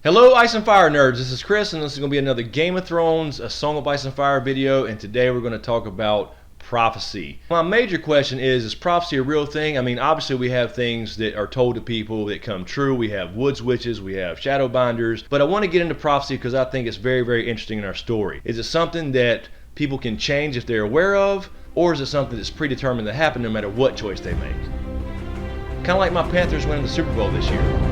Hello Ice and Fire nerds, this is Chris and this is going to be another Game of Thrones, A Song of Ice and Fire video, and today we're going to talk about prophecy. My major question is prophecy a real thing? I mean, obviously we have things that are told to people that come true. We have woods witches, we have shadow binders, but I want to get into prophecy because I think it's very, very interesting in our story. Is it something that people can change if they're aware of, or is it something that's predetermined to happen no matter what choice they make? Kind of like my Panthers winning the Super Bowl this year.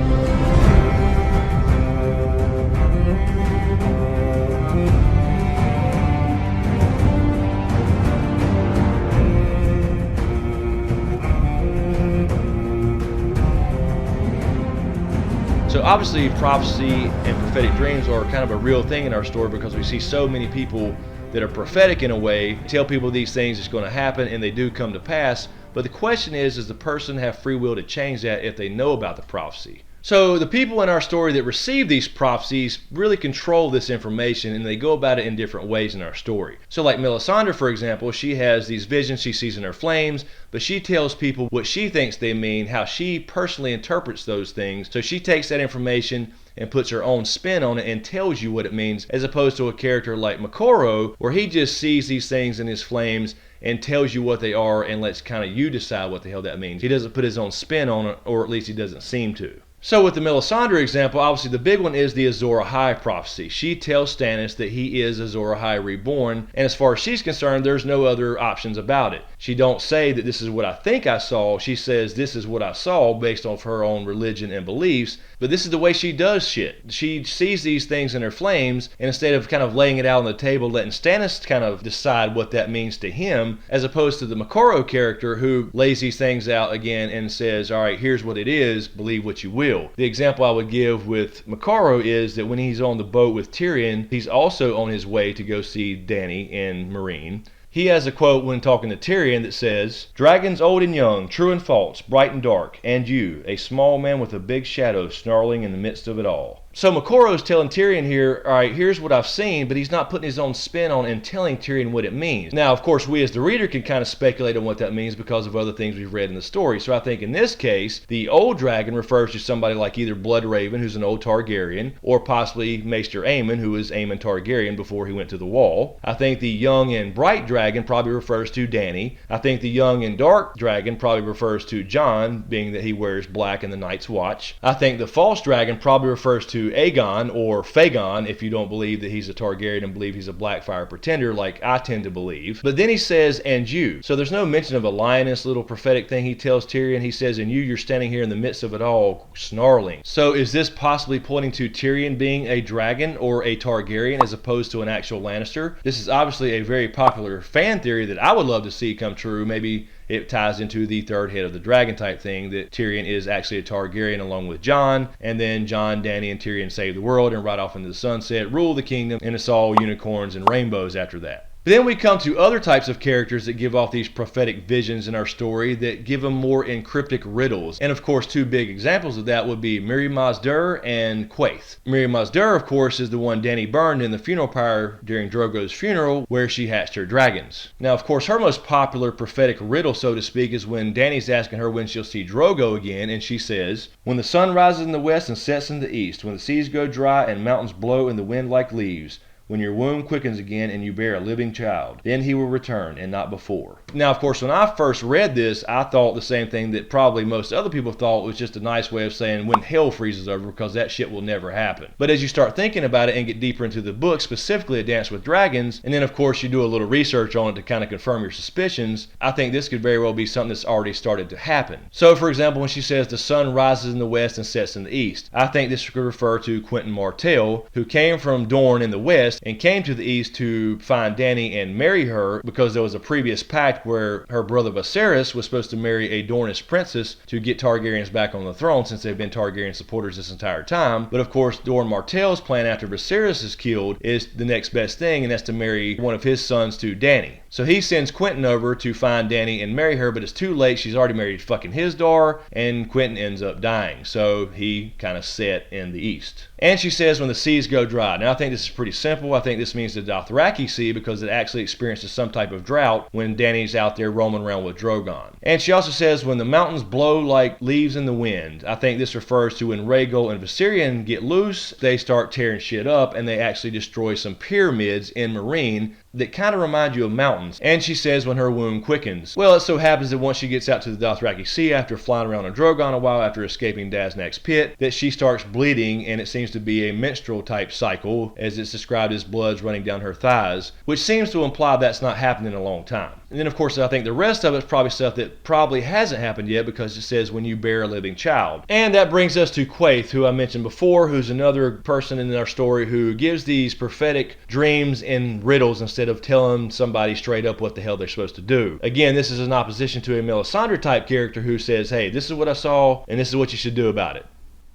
So obviously prophecy and prophetic dreams are kind of a real thing in our story because we see so many people that are prophetic in a way, tell people these things is going to happen and they do come to pass. But the question is, does the person have free will to change that if they know about the prophecy? So the people in our story that receive these prophecies really control this information and they go about it in different ways in our story. So like Melisandre, for example, she has these visions she sees in her flames, but she tells people what she thinks they mean, how she personally interprets those things. So she takes that information and puts her own spin on it and tells you what it means, as opposed to a character like Moqorro, where he just sees these things in his flames and tells you what they are and lets kind of you decide what the hell that means. He doesn't put his own spin on it, or at least he doesn't seem to. So with the Melisandre example, obviously the big one is the Azor Ahai prophecy. She tells Stannis that he is Azor Ahai reborn, and as far as she's concerned, there's no other options about it. She don't say that this is what I think I saw, she says this is what I saw based off her own religion and beliefs, but this is the way she does shit. She sees these things in her flames, and instead of kind of laying it out on the table, letting Stannis kind of decide what that means to him, as opposed to the Moqorro character who lays these things out again and says, alright, here's what it is, believe what you will. The example I would give with Moqorro is that when he's on the boat with Tyrion, he's also on his way to go see Dany in Meereen. He has a quote when talking to Tyrion that says, "Dragons old and young, true and false, bright and dark, and you, a small man with a big shadow snarling in the midst of it all." So Moqorro is telling Tyrion here, alright, here's what I've seen, but he's not putting his own spin on and telling Tyrion what it means. Now, of course, we as the reader can kind of speculate on what that means because of other things we've read in the story. So I think in this case, the old dragon refers to somebody like either Bloodraven, who's an old Targaryen, or possibly Maester Aemon, who was Aemon Targaryen before he went to the wall. I think the young and bright dragon probably refers to Dany. I think the young and dark dragon probably refers to Jon, being that he wears black in the Night's Watch. I think the false dragon probably refers to Aegon, or Phaegon, if you don't believe that he's a Targaryen and believe he's a Blackfire pretender like I tend to believe. But then he says, and you. So there's no mention of a lioness, little prophetic thing he tells Tyrion. He says, and you're standing here in the midst of it all, snarling. So is this possibly pointing to Tyrion being a dragon or a Targaryen as opposed to an actual Lannister? This is obviously a very popular fan theory that I would love to see come true. Maybe it ties into the third head of the dragon type thing, that Tyrion is actually a Targaryen along with Jon, and then Jon, Dany, and Tyrion save the world and ride off into the sunset, rule the kingdom, and it's all unicorns and rainbows after that. But then we come to other types of characters that give off these prophetic visions in our story that give them more in cryptic riddles. And of course, two big examples of that would be Mirri Maz Durr and Quaithe. Mirri Maz Durr, of course, is the one Dany burned in the funeral pyre during Drogo's funeral, where she hatched her dragons. Now, of course, her most popular prophetic riddle, so to speak, is when Dany's asking her when she'll see Drogo again, and she says, "When the sun rises in the west and sets in the east, when the seas go dry and mountains blow in the wind like leaves, when your womb quickens again and you bear a living child, then he will return and not before." Now, of course, when I first read this, I thought the same thing that probably most other people thought was just a nice way of saying when hell freezes over, because that shit will never happen. But as you start thinking about it and get deeper into the book, specifically A Dance with Dragons, and then of course you do a little research on it to kind of confirm your suspicions, I think this could very well be something that's already started to happen. So for example, when she says the sun rises in the west and sets in the east, I think this could refer to Quentyn Martell, who came from Dorne in the west and came to the east to find Dany and marry her, because there was a previous pact where her brother Viserys was supposed to marry a Dornish princess to get Targaryens back on the throne, since they've been Targaryen supporters this entire time. But of course, Doran Martell's plan after Viserys is killed is the next best thing, and that's to marry one of his sons to Dany. So he sends Quentyn over to find Dany and marry her, but it's too late. She's already married fucking his daughter, and Quentyn ends up dying. So he kind of set in the east. And she says when the seas go dry. Now I think this is pretty simple. I think this means the Dothraki Sea because it actually experiences some type of drought when Dany's out there roaming around with Drogon. And she also says when the mountains blow like leaves in the wind. I think this refers to when Rhaegal and Viserion get loose, they start tearing shit up and they actually destroy some pyramids in Meereen that kind of remind you of mountains. And she says when her wound quickens. Well, it so happens that once she gets out to the Dothraki Sea after flying around on Drogon a while after escaping Daznak's pit, that she starts bleeding, and it seems to be a menstrual type cycle, as it's described as blood's running down her thighs, which seems to imply that's not happened in a long time. And then of course I think the rest of it's probably stuff that probably hasn't happened yet because it says when you bear a living child. And that brings us to Quaithe, who I mentioned before, who's another person in our story who gives these prophetic dreams in riddles instead of telling somebody straight up what the hell they're supposed to do. Again, this is in opposition to a Melisandre type character who says, hey, this is what I saw and this is what you should do about it,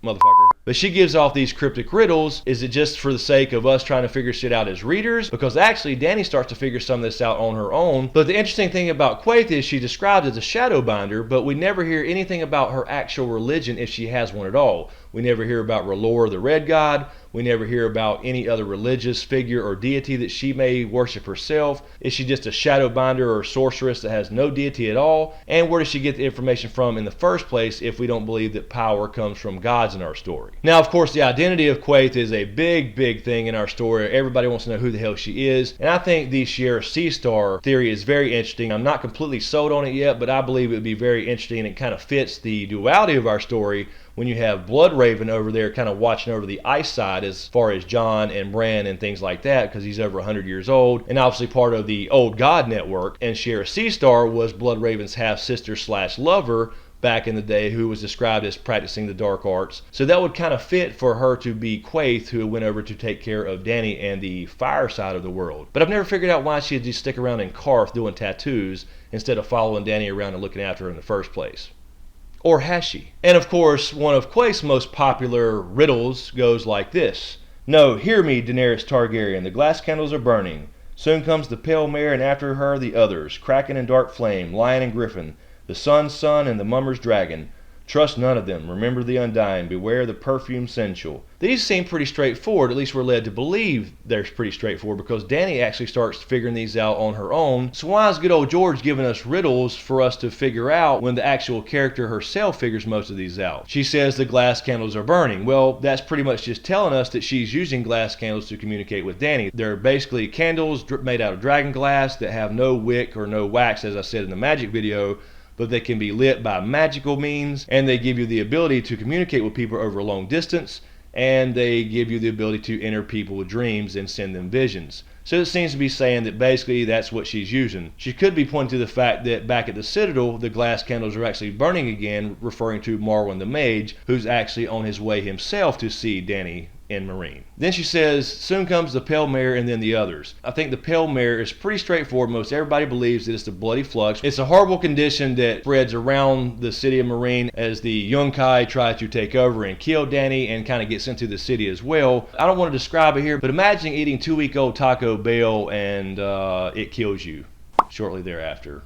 motherfucker. But she gives off these cryptic riddles. Is it just for the sake of us trying to figure shit out as readers? Because actually Dany starts to figure some of this out on her own. But the interesting thing about Quaithe is she described as a shadow binder, but we never hear anything about her actual religion if she has one at all. We never hear about R'hllor, the Red God. We never hear about any other religious figure or deity that she may worship herself. Is she just a shadow binder or sorceress that has no deity at all? And where does she get the information from in the first place if we don't believe that power comes from gods in our story? Now, of course, the identity of Quaithe is a big thing in our story. Everybody wants to know who the hell she is. And I think the Shiera Seastar theory is very interesting. I'm not completely sold on it yet, but I believe it would be very interesting and it kind of fits the duality of our story when you have Bloodraven over there kind of watching over the ice side as far as Jon and Bran and things like that, because he's over 100 years old and obviously part of the Old God Network. And Shiera Seastar was Bloodraven's half-sister / lover back in the day, who was described as practicing the dark arts. So that would kind of fit for her to be Quaithe, who went over to take care of Dany and the fire side of the world. But I've never figured out why she'd just stick around in Qarth doing tattoos instead of following Dany around and looking after her in the first place. Or has she? And of course, one of Quaithe's most popular riddles goes like this. No, hear me, Daenerys Targaryen, the glass candles are burning. Soon comes the pale mare, and after her the others, Kraken and dark flame, lion and griffin, the sun's son and the mummer's dragon. Trust none of them. Remember the undying. Beware the perfume sensual. These seem pretty straightforward. At least we're led to believe they're pretty straightforward because Dany actually starts figuring these out on her own. So why is good old George giving us riddles for us to figure out when the actual character herself figures most of these out? She says the glass candles are burning. Well, that's pretty much just telling us that she's using glass candles to communicate with Dany. They're basically candles made out of dragon glass that have no wick or no wax, as I said in the magic video, but they can be lit by magical means, and they give you the ability to communicate with people over a long distance, and they give you the ability to enter people with dreams and send them visions. So it seems to be saying that basically that's what she's using. She could be pointing to the fact that back at the Citadel, the glass candles are actually burning again, referring to Marwyn the Mage, who's actually on his way himself to see Dany in Meereen. Then she says, soon comes the pale mare and then the others. I think the pale mare is pretty straightforward. Most everybody believes that it's the bloody flux. It's a horrible condition that spreads around the city of Meereen as the Yunkai try to take over and kill Dany and kind of gets into the city as well. I don't want to describe it here, but imagine eating 2-week-old Taco Bell and it kills you shortly thereafter.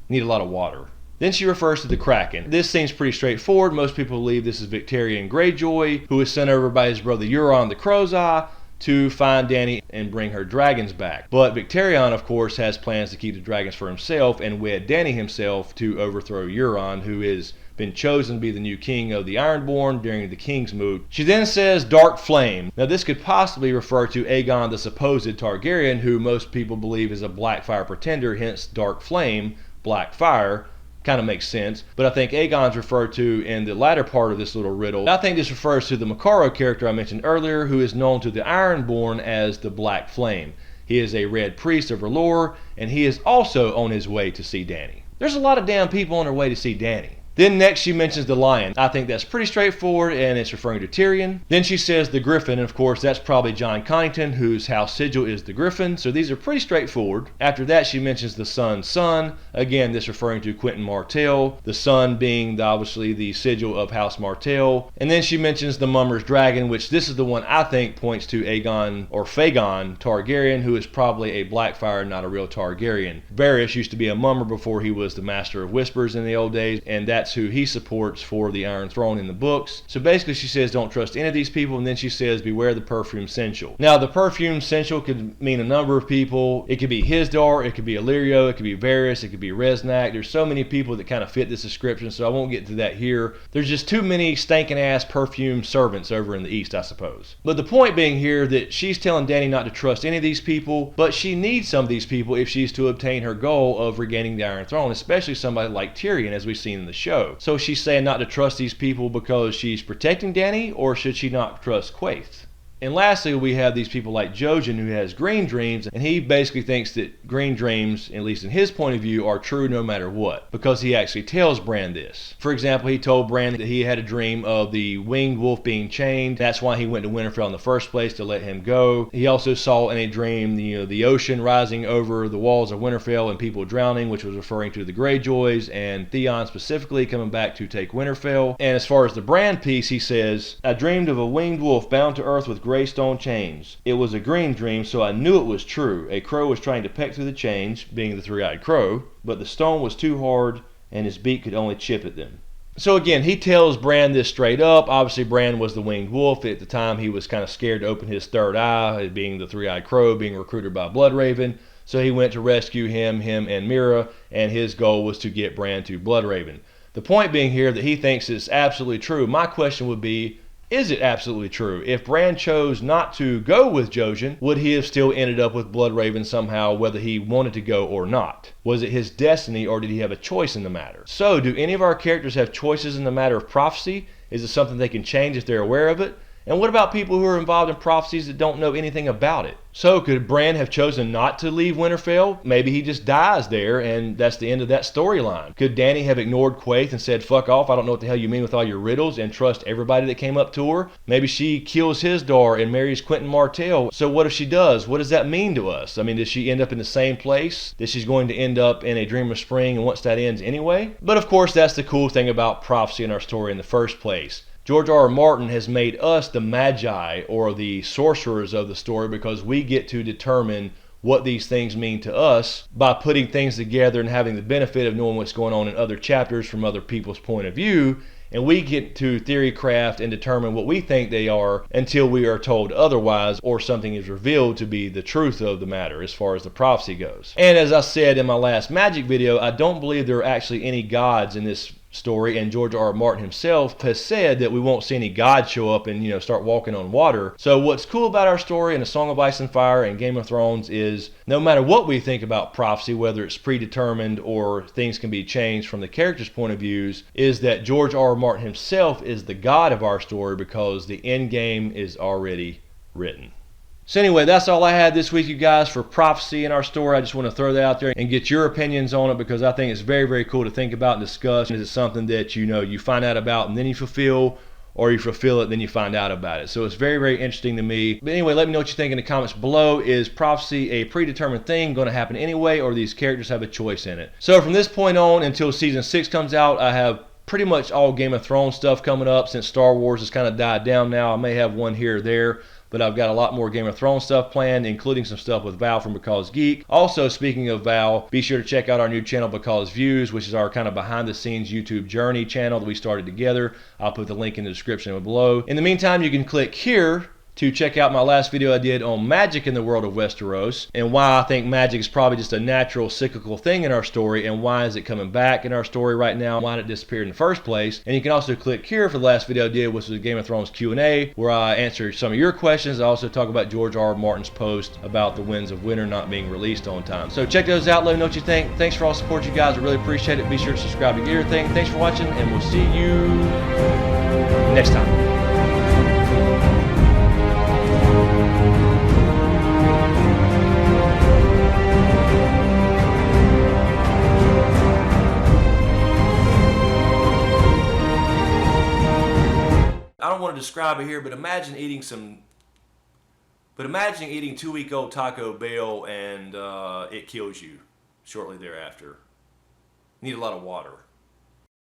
Need a lot of water. Then she refers to the Kraken. This seems pretty straightforward. Most people believe this is Victarion Greyjoy, who was sent over by his brother Euron the Crow's Eye to find Dany and bring her dragons back. But Victarion, of course, has plans to keep the dragons for himself and wed Dany himself to overthrow Euron, who has been chosen to be the new king of the Ironborn during the King's Moot. She then says Dark Flame. Now this could possibly refer to Aegon the supposed Targaryen, who most people believe is a black fire pretender, hence Dark Flame, black fire. Kind of makes sense, but I think Aegon's referred to in the latter part of this little riddle. I think this refers to the Moqorro character I mentioned earlier, who is known to the Ironborn as the Black Flame. He is a red priest of R'hllor, and he is also on his way to see Dany. There's a lot of damn people on their way to see Dany. Then next she mentions the lion. I think that's pretty straightforward, and it's referring to Tyrion. Then she says the griffin, and of course that's probably Jon Connington, whose house sigil is the griffin, so these are pretty straightforward. After that she mentions the sun's son. Again, this referring to Quentyn Martell, the sun being obviously the sigil of House Martell. And then she mentions the mummer's dragon, which this is the one I think points to Aegon or Fagon Targaryen, who is probably a Blackfire, not a real Targaryen. Varys used to be a mummer before he was the Master of Whispers in the old days, and that that's who he supports for the Iron Throne in the books. So basically she says don't trust any of these people, and then she says beware the perfume sensual. Now the perfume sensual could mean a number of people. It could be Hizdahr, it could be Illyrio, it could be Varys, it could be Resnack. There's so many people that kind of fit this description, so I won't get to that here. There's just too many stinking ass perfume servants over in the east, I suppose. But the point being here that she's telling Dany not to trust any of these people, but she needs some of these people if she's to obtain her goal of regaining the Iron Throne, especially somebody like Tyrion, as we've seen in the show. So she's saying not to trust these people because she's protecting Dany, or should she not trust Quaithe? And lastly, we have these people like Jojen, who has green dreams, and he basically thinks that green dreams, at least in his point of view, are true no matter what, because he actually tells Bran this. For example, he told Bran that he had a dream of the winged wolf being chained. That's why he went to Winterfell in the first place, to let him go. He also saw in a dream the ocean rising over the walls of Winterfell and people drowning, which was referring to the Greyjoys and Theon specifically coming back to take Winterfell. And as far as the Bran piece, he says, I dreamed of a winged wolf bound to earth with gray stone chains. It was a green dream, so I knew it was true. A crow was trying to peck through the chains, being the three-eyed crow, but the stone was too hard and his beak could only chip at them. So again, he tells Bran this straight up. Obviously, Bran was the winged wolf. At the time, he was kind of scared to open his third eye, being the three-eyed crow, being recruited by Bloodraven. So he went to rescue him and Mirri, and his goal was to get Bran to Bloodraven. The point being here that he thinks it's absolutely true. My question would be, is it absolutely true? If Bran chose not to go with Jojen, would he have still ended up with Bloodraven somehow, whether he wanted to go or not? Was it his destiny, or did he have a choice in the matter? So, do any of our characters have choices in the matter of prophecy? Is it something they can change if they're aware of it? And what about people who are involved in prophecies that don't know anything about it? So could Bran have chosen not to leave Winterfell? Maybe he just dies there and that's the end of that storyline. Could Dany have ignored Quaithe and said, fuck off, I don't know what the hell you mean with all your riddles, and trust everybody that came up to her? Maybe she kills Hizdahr and marries Quentyn Martell. So what if she does? What does that mean to us? I mean, does she end up in the same place? That she's going to end up in a Dream of Spring, and once that ends anyway? But of course, that's the cool thing about prophecy in our story in the first place. George R. R. Martin has made us the magi, or the sorcerers of the story, because we get to determine what these things mean to us by putting things together and having the benefit of knowing what's going on in other chapters from other people's point of view. And we get to theory craft and determine what we think they are until we are told otherwise, or something is revealed to be the truth of the matter as far as the prophecy goes. And as I said in my last magic video, I don't believe there are actually any gods in this story, and George R. R. Martin himself has said that we won't see any gods show up and start walking on water. So what's cool about our story and A Song of Ice and Fire and Game of Thrones is no matter what we think about prophecy, whether it's predetermined or things can be changed from the characters' point of views, is that George R. R. Martin himself is the god of our story because the end game is already written. So anyway, that's all I had this week, you guys, for prophecy in our story. I just want to throw that out there and get your opinions on it, because I think it's very, very cool to think about and discuss. Is it something that you find out about and then you fulfill, or you fulfill it then you find out about it? So it's very, very interesting to me. But anyway, let me know what you think in the comments below. Is prophecy a predetermined thing going to happen anyway, or do these characters have a choice in it? So from this point on until season 6 comes out, I have pretty much all Game of Thrones stuff coming up, since Star Wars has kind of died down now. I may have one here or there, but I've got a lot more Game of Thrones stuff planned, including some stuff with Val from Because Geek. Also, speaking of Val, be sure to check out our new channel, Because Views, which is our kind of behind-the-scenes YouTube journey channel that we started together. I'll put the link in the description below. In the meantime, you can click here to check out my last video I did on magic in the world of Westeros, and why I think magic is probably just a natural cyclical thing in our story, and why is it coming back in our story right now, why did it disappear in the first place. And you can also click here for the last video I did, which was Game of Thrones Q&A, where I answer some of your questions. I also talk about George R. R. Martin's post about the Winds of Winter not being released on time. So check those out, let me know what you think. Thanks for all the support, you guys, I really appreciate it. Be sure to subscribe to get your thing. Thanks for watching, and we'll see you next time. I don't want to describe it here, but imagine eating 2-week-old Taco Bell and it kills you shortly thereafter. You need a lot of water.